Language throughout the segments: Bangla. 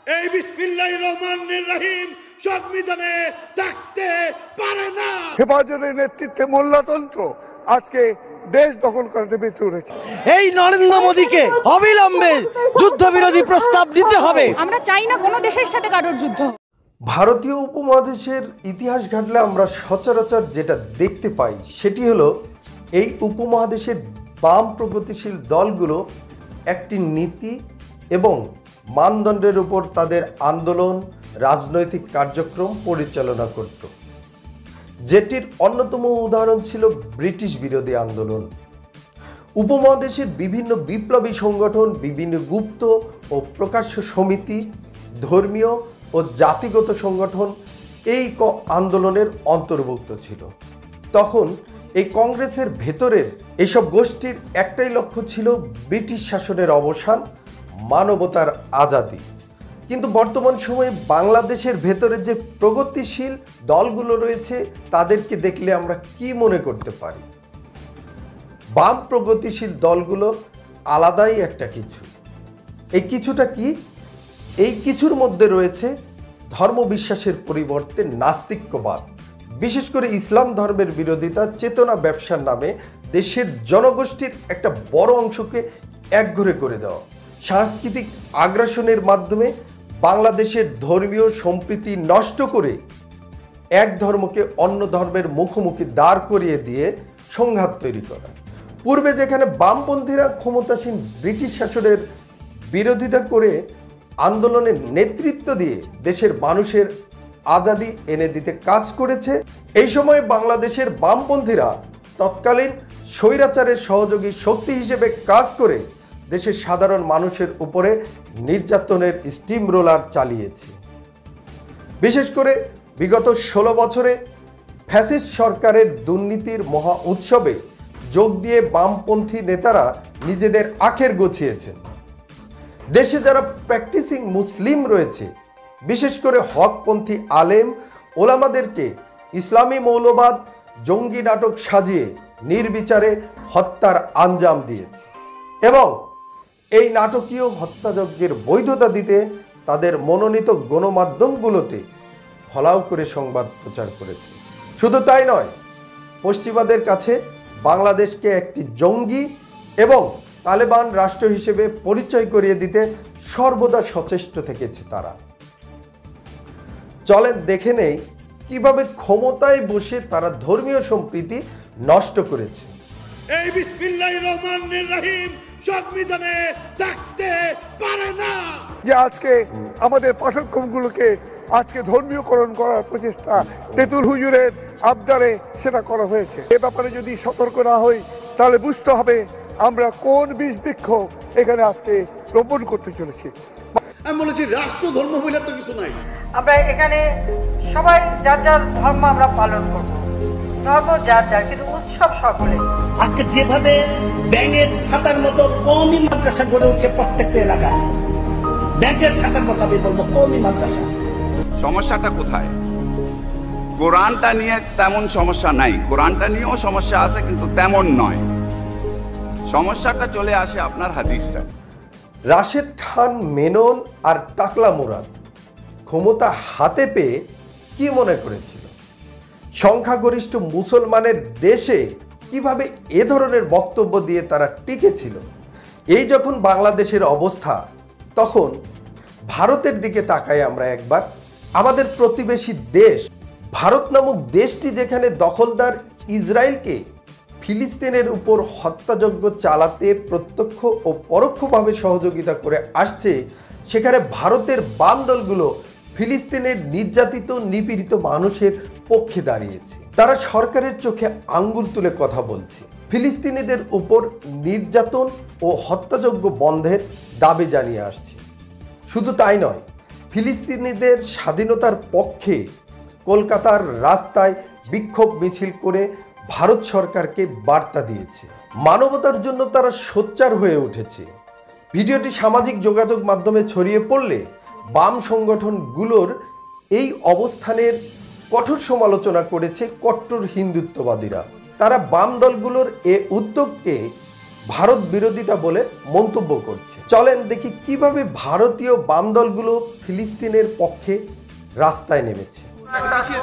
এই বিসমিল্লাহির রহমানির রহিম সংবিধানে থাকতে পারে না। হেফাজতের নেতৃত্বে মোল্লাতন্ত্র আজকে দেশ দখল করতে বেঁচে উঠেছে। এই নরেন্দ্র মোদীকে অবিলম্বে যুদ্ধবিরোধী প্রস্তাব নিতে হবে। আমরা চাই না কোনো দেশের সাথে কারোর যুদ্ধ। ভারতীয় উপমহাদেশের ইতিহাস ঘাটলে আমরা সচরাচর যেটা দেখতে পাই সেটি হলো এই উপমহাদেশের বাম প্রগতিশীল দলগুলো একটি নীতি এবং মানদণ্ডের উপর তাদের আন্দোলন রাজনৈতিক কার্যক্রম পরিচালনা করত, যেটির অন্যতম উদাহরণ ছিল ব্রিটিশ বিরোধী আন্দোলন। উপমহাদেশের বিভিন্ন বিপ্লবী সংগঠন, বিভিন্ন গুপ্ত ও প্রকাশ্য সমিতি, ধর্মীয় ও জাতিগত সংগঠন এই আন্দোলনের অন্তর্ভুক্ত ছিল। তখন এই কংগ্রেসের ভেতরের এইসব গোষ্ঠীর একটাই লক্ষ্য ছিল ব্রিটিশ শাসনের অবসান, মানবতার আজাদি। কিন্তু বর্তমান সময়ে বাংলাদেশের ভেতরে যে প্রগতিশীল দলগুলো রয়েছে তাদেরকে দেখলে আমরা কি মনে করতে পারি? বাম প্রগতিশীল দলগুলো আলাদাই একটা কিছু। এই কিছুটা কি? এই কিছুর মধ্যে রয়েছে ধর্মবিশ্বাসের পরিবর্তে নাস্তিক্যবাদ, বিশেষ করে ইসলাম ধর্মের বিরোধিতা, চেতনা ব্যবসার নামে দেশের জনগোষ্ঠীর একটা বড় অংশকে একঘরে করে দেওয়া, সাংস্কৃতিক আগ্রাসনের মাধ্যমে বাংলাদেশের ধর্মীয় সম্প্রীতি নষ্ট করে এক ধর্মকে অন্য ধর্মের মুখোমুখি দাঁড় করিয়ে দিয়ে সংঘাত তৈরি করা। পূর্বে যেখানে বামপন্থীরা ক্ষমতাসীন ব্রিটিশ শাসনের বিরোধিতা করে আন্দোলনের নেতৃত্ব দিয়ে দেশের মানুষের আজাদি এনে দিতে কাজ করেছে, এই সময়ে বাংলাদেশের বামপন্থীরা তৎকালীন স্বৈরাচারের সহযোগী শক্তি হিসেবে কাজ করে দেশের সাধারণ মানুষের উপরে নির্যাতনের স্টিম রোলার চালিয়েছে। বিশেষ করে বিগত 16 বছরে ফ্যাসিস্ট সরকারের দুর্নীতির মহা উৎসবে যোগ দিয়ে বামপন্থী নেতারা নিজেদের আখের গছিয়েছেন। দেশে যারা প্র্যাকটিসিং মুসলিম রয়েছে, বিশেষ করে হকপন্থী আলেম ওলামাদেরকে ইসলামী মৌলবাদ জঙ্গি নাটক সাজিয়ে নির্বিচারে হত্যার আঞ্জাম দিয়েছে এবং এই নাটকীয় হত্যাযজ্ঞের বৈধতা দিতে তাদের মনোনীত গণমাধ্যমগুলোতে ফলাও করে সংবাদ প্রচার করেছে। শুধু তাই নয়, পশ্চিমাদের কাছে বাংলাদেশকে একটি জঙ্গি এবং তালেবান রাষ্ট্র হিসেবে পরিচয় করিয়ে দিতে সর্বদা সচেষ্ট থেকেছে তারা। চলেন দেখে নেই কিভাবে ক্ষমতায় বসে তারা ধর্মীয় সম্প্রীতি নষ্ট করেছে। এই বিসমিল্লাহির রহমানির রহিম সংবিধানে থাকতে পারে না। যে আজকে আমাদের পাঠ্যক্রমগুলোকে আজকে ধর্মীয়করণ করার প্রচেষ্টা তেতুল হুজুরের আবদারে সেটা করা হয়েছে। এ ব্যাপারে যদি সতর্ক না হই তাহলে বুঝতে হবে আমরা কোন বিষ বৃক্ষ এখানে আজকে রোপণ করতে চলেছি। আমি বলেছি রাষ্ট্র ধর্ম বলে তো কিছু নাই। আমরা এখানে সবাই যার যার ধর্ম আমরা পালন করব, ধর্ম যার যার, কিন্তু উৎসব সকলে। আজকে যেভাবে ব্যাঙের ছাতার মতো কওমি মাদ্রাসা গড়ে উঠছে প্রত্যেকটা এলাকায়, ব্যাঙের ছাতার মতো আমি বলবো কওমি মাদ্রাসা। সমস্যাটা কোথায়? কোরআনটা নিয়ে তেমন সমস্যা নাই, কোরআনটা নিয়েও সমস্যা আছে কিন্তু তেমন নয়। সমস্যাটা চলে আসে আপনার হাদিসটা। রাশেদ খান মেনন আর টাকলা মুরাদ ক্ষমতা হাতে পেয়ে কি মনে করেছিল? সংখ্যাগরিষ্ঠ মুসলমানের দেশে কিভাবে এ ধরনের বক্তব্য দিয়ে তারা টিকেছিল? এই যখন বাংলাদেশের অবস্থা, তখন ভারতের দিকে তাকাই আমরা একবার। আমাদের প্রতিবেশী দেশ ভারত নামক দেশটি যেখানে দখলদার ইসরায়েলকে ফিলিস্তিনের উপর হত্যাযজ্ঞ চালাতে প্রত্যক্ষ ও পরোক্ষভাবে সহযোগিতা করে আসছে, সেখানে ভারতের বাম দলগুলো ফিলিস্তিনের নির্যাতিত নিপীড়িত মানুষের পক্ষে দাঁড়িয়েছে। তারা সরকারের চোখে আঙ্গুল তুলে কথা বলছে, ফিলিস্তিনিদের উপর নির্যাতন ও হত্যাযজ্ঞ বন্ধের দাবি জানিয়ে আসছে। শুধু তাই নয়, ফিলিস্তিনিদের স্বাধীনতার পক্ষে কলকাতার রাস্তায় বিক্ষোভ মিছিল করে ভারত সরকারকে বার্তা দিয়েছে। মানবতার জন্য তারা সোচ্চার হয়ে উঠেছে। ভিডিওটি সামাজিক যোগাযোগ মাধ্যমে ছড়িয়ে পড়লে বাম সংগঠনগুলোর এই অবস্থানের কঠোর সমালোচনা করেছে কট্টর হিন্দুত্ববাদীরা। তারা বাম দলগুলোর এ উদ্যোগকে ভারত বিরোধিতা বলে মন্তব্য করছে। চলেন দেখি কিভাবে ভারতীয় বাম দলগুলো ফিলিস্তিনের পক্ষে রাস্তায় নেমেছে।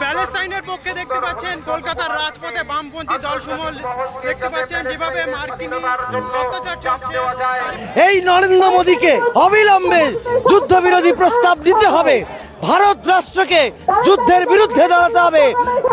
প্যালেস্তাইনের পক্ষে দেখতে পাচ্ছেন কলকাতার রাজপথে বামপন্থী দলসমূহ দেখতে পাচ্ছেন যেভাবে মার্কিন অত্যাচার চলছে। এই নরেন্দ্র মোদীকে অবিলম্বে যুদ্ধবিরোধী প্রস্তাব নিতে হবে। ভারত রাষ্ট্রকে যুদ্ধের বিরুদ্ধে দাঁড়াতে হবে।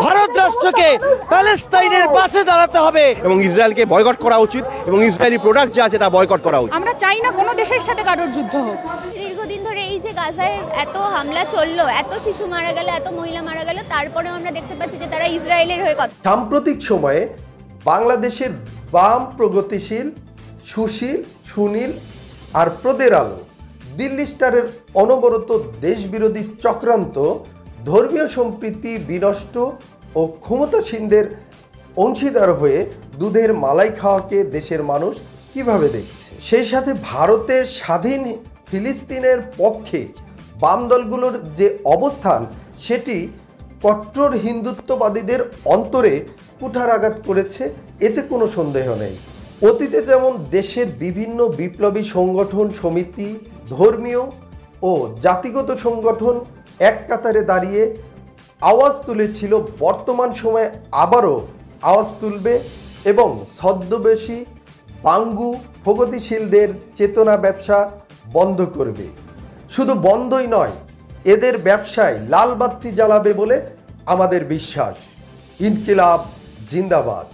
ভারত রাষ্ট্রকে প্যালেস্তাইনের পাশে দাঁড়াতে হবে এবং ইসরায়েলকে বয়কট করা উচিত এবং ইসরায়েলি প্রোডাক্ট যা আছে তা বয়কট করা উচিত। আমরা চাই না কোনো দেশের সাথে কারোর যুদ্ধ হোক। দীর্ঘদিন ধরে এই যে গাজায় এত হামলা চললো, এত শিশু মারা গেল, এত মহিলা মারা গেল, তারপরেও আমরা দেখতে পাচ্ছি যে তারা ইসরায়েলের হয়ে কথা। সাম্প্রতিক সময়ে বাংলাদেশের বাম প্রগতিশীল, সুশীল, সুনীল আর প্রদের আলো দিল্লি স্টারের অনবরত দেশবিরোধী চক্রান্ত ধর্মীয় সম্প্রীতি বিনষ্ট ও ক্ষমতাসীনদের অংশীদার হয়ে দুধের মালাই খাওয়াকে দেশের মানুষ কিভাবে দেখছে। সেই সাথে ভারতের স্বাধীন ফিলিস্তিনের পক্ষে বাম দলগুলোর যে অবস্থান সেটি কট্টর হিন্দুত্ববাদীদের অন্তরে কুঠারাঘাত করেছে, এতে কোনো সন্দেহ নেই। অতীতে যেমন দেশের বিভিন্ন বিপ্লবী সংগঠন, সমিতি, ধর্মীয় ও জাতিগত সংগঠন এক কাতারে দাঁড়িয়ে আওয়াজ তুলেছিল, বর্তমান সময়ে আবারও আওয়াজ তুলবে এবং ছদ্মবেশী বাঙ্গু প্রগতিশীলদের চেতনা ব্যবসা বন্ধ করবে। শুধু বন্ধই নয়, এদের ব্যবসায় লাল বাতি জ্বালাবে বলে আমাদের বিশ্বাস। ইনকিলাব জিন্দাবাদ।